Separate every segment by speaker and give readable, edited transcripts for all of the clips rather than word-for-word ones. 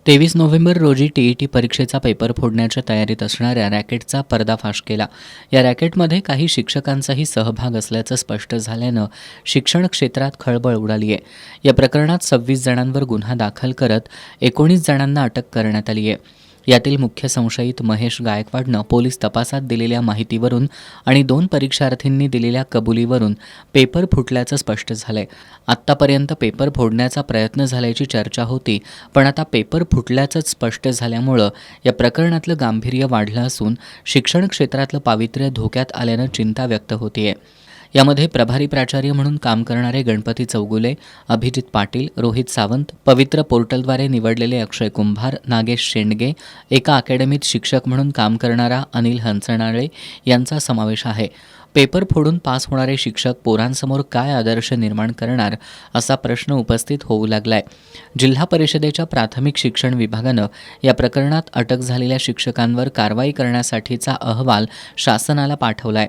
Speaker 1: 23 November रोजी TET परीक्षेचा paper फोडण्याच्या तयारीत असणाऱ्या रॅकेटचा पर्दाफाश केला. या रॅकेटमध्ये काही शिक्षकांचाही सहभाग असल्याचं स्पष्ट झाल्यानं शिक्षण क्षेत्रात खळबळ उडाली आहे. या प्रकरणात 26 जणांवर गुन्हा दाखल करत 19 जणांना अटक करण्यात आली आहे. यातील मुख्य संशयित महेश गायकवाडनं पोलीस तपासात दिलेल्या माहितीवरून आणि 2 परीक्षार्थींनी दिलेल्या कबुलीवरून पेपर फुटल्याचं स्पष्ट झालंय. आत्तापर्यंत पेपर फोडण्याचा प्रयत्न झाल्याची चर्चा होती, पण आता पेपर फुटल्याचंच स्पष्ट झाल्यामुळं या प्रकरणातलं गांभीर्य वाढलं असून शिक्षण क्षेत्रातलं पावित्र्य धोक्यात आल्यानं चिंता व्यक्त होतीये. यामध्ये प्रभारी प्राचार्य म्हणून काम करणारे गणपती चौगुले, अभिजित पाटील, रोहित सावंत, पवित्र पोर्टलद्वारे निवडलेले अक्षय कुंभार, नागेश शेंडगे, एका अकॅडमीत शिक्षक म्हणून काम करणारा अनिल हंचनाळे यांचा समावेश आहे. पेपर फोडून पास होणारे शिक्षक पोरांसमोर काय आदर्श निर्माण करणार असा प्रश्न उपस्थित होऊ लागलाय. जिल्हा परिषदेच्या प्राथमिक शिक्षण विभागानं या प्रकरणात अटक झालेल्या शिक्षकांवर कारवाई करण्यासाठीचा अहवाल शासनाला पाठवलाय.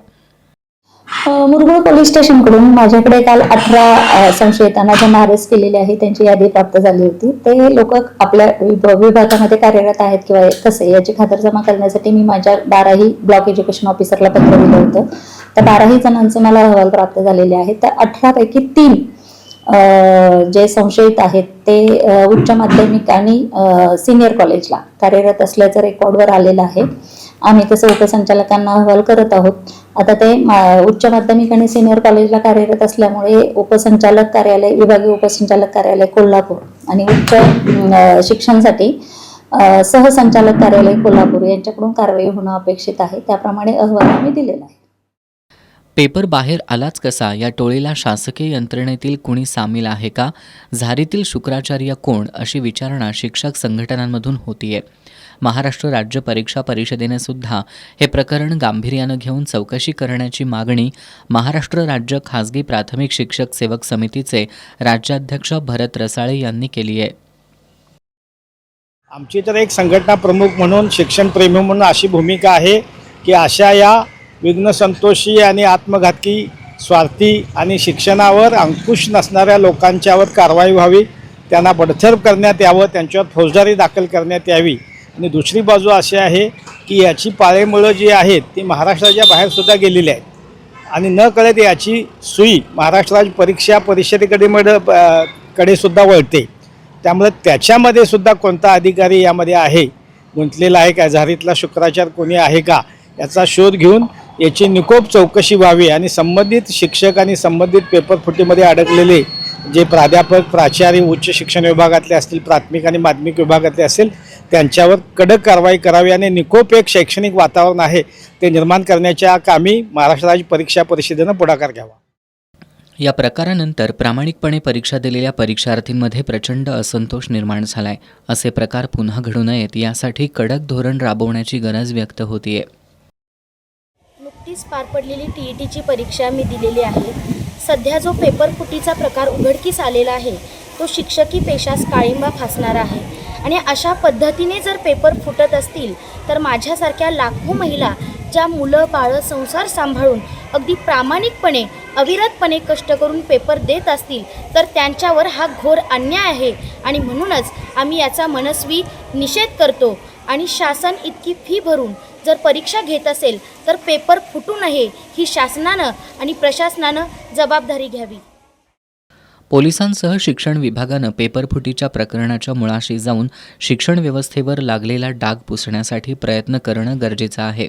Speaker 2: मुरगुड पोलीस स्टेशनकडून माझ्याकडे काल 18 संशयितांना ज्यांना अरेस्ट केलेले आहे त्यांची यादी प्राप्त झाली होती. ते लोक आपल्या विभागामध्ये कार्यरत आहेत किंवा कसे याची खातरजमा करण्यासाठी मी माझ्या 12ही ब्लॉक एज्युकेशन ऑफिसरला पत्र दिलं होतं. त्या 12ही जणांचे मला अहवाल प्राप्त झालेले आहेत. त्या 18 पैकी 3 जे संशयित आहेत ते उच्च माध्यमिक आणि सिनियर कॉलेजला कार्यरत असल्याचं रेकॉर्डवर आलेलं आहे. आम्ही तसं उपसंचालकांना अहवाल करत आहोत. आता ते उच्च माध्यमिक आणि सिनियर कॉलेजला कार्यरत असल्यामुळे उपसंचालक कार्यालय, विभागीय उपसंचालक कार्यालय कोल्हापूर आणि उच्च शिक्षणासाठी सहसंचालक कार्यालय कोल्हापूर यांच्याकडून कारवाई होणं अपेक्षित आहे. त्याप्रमाणे अहवाल आम्ही दिलेला आहे.
Speaker 1: पेपर बाहेर आलाच कसा या टोळीला शासकीय यंत्रणेतील कुणी सामील आहे का? झारीतील शुक्राचार्य कोण अशी विचारणा शिक्षक संघटनांमधून होतीये. महाराष्ट्र राज्य परीक्षा परिषदेने सुद्धा हे प्रकरण गांभीर्यानं घेऊन चौकशी करण्याची मागणी महाराष्ट्र राज्य खासगी प्राथमिक शिक्षक सेवक समितीचे राज्याध्यक्ष भरत रसाळे यांनी केली आहे.
Speaker 3: आमची तर एक संघटना प्रमुख म्हणून, शिक्षणप्रेमी म्हणून अशी भूमिका आहे की अशा या विघ्नसंतोषी आणि आत्मघातकी, स्वार्थी आणि शिक्षणावर अंकुश नसणाऱ्या लोकांच्यावर कारवाई व्हावी, त्यांना बडतर्फ करण्यात यावं, त्यांच्यावर फौजदारी दाखल करण्यात यावी. आणि दुसरी बाजू अशी आहे की याची पाळेमुळं जी आहेत ती महाराष्ट्राच्या बाहेरसुद्धा गेलेली आहेत आणि न कळत याची सुई महाराष्ट्र राज्य परीक्षा परिषदेकडे सुद्धा वळते. त्यामुळे त्याच्यामध्ये सुद्धा कोणता अधिकारी यामध्ये आहे, गुंतलेला आहे का, झारीतला शुक्राचार्य कोणी आहे का याचा शोध घेऊन याची निकोप चौकशी व्हावी आणि संबंधित शिक्षक आणि संबंधित पेपरफुटीमध्ये अडकलेले जे प्राध्यापक, प्राचार्य उच्च शिक्षण विभागातले असतील, प्राथमिक आणि माध्यमिक विभागातले असेल, त्यांच्यावर कडक कारवाई करावी आणि निकोप एक शैक्षणिक वातावरण आहे ते निर्माण करण्याच्या कामी महाराष्ट्र राज्य परीक्षा परिषदेनं पुढाकार घ्यावा.
Speaker 1: या प्रकारानंतर प्रामाणिकपणे परीक्षा दिलेल्या परीक्षार्थींमध्ये प्रचंड असंतोष निर्माण झालाय. असे प्रकार पुन्हा घडू नयेत यासाठी कडक धोरण राबवण्याची गरज व्यक्त होतीये.
Speaker 4: नुकतीच पार पडलेली टीईटीची परीक्षा मी दिलेली आहे. सध्या जो पेपर फुटीचा प्रकार उघडकीस आलेला आहे तो शिक्षकी पेशास काळिंबा फासणारा आहे आणि अशा पद्धतीने जर पेपर फुटत असतील तर माझ्यासारख्या लाखो महिला ज्या मुलं बाळं संसार सांभाळून अगदी प्रामाणिकपणे अविरतपणे कष्ट करून पेपर देत असतील तर त्यांच्यावर हा घोर अन्याय आहे आणि म्हणूनच आम्ही याचा मनस्वी निषेध करतो. आणि शासन इतकी फी भरून जर परीक्षा घेत असेल तर पेपर फुटू नये ही शासनानं आणि प्रशासनानं जबाबदारी घ्यावी.
Speaker 1: पोलिसांसह शिक्षण विभागानं पेपरफुटीच्या प्रकरणाच्या मुळाशी जाऊन शिक्षण व्यवस्थेवर लागलेला डाग पुसण्यासाठी प्रयत्न करणं गरजेचं आहे.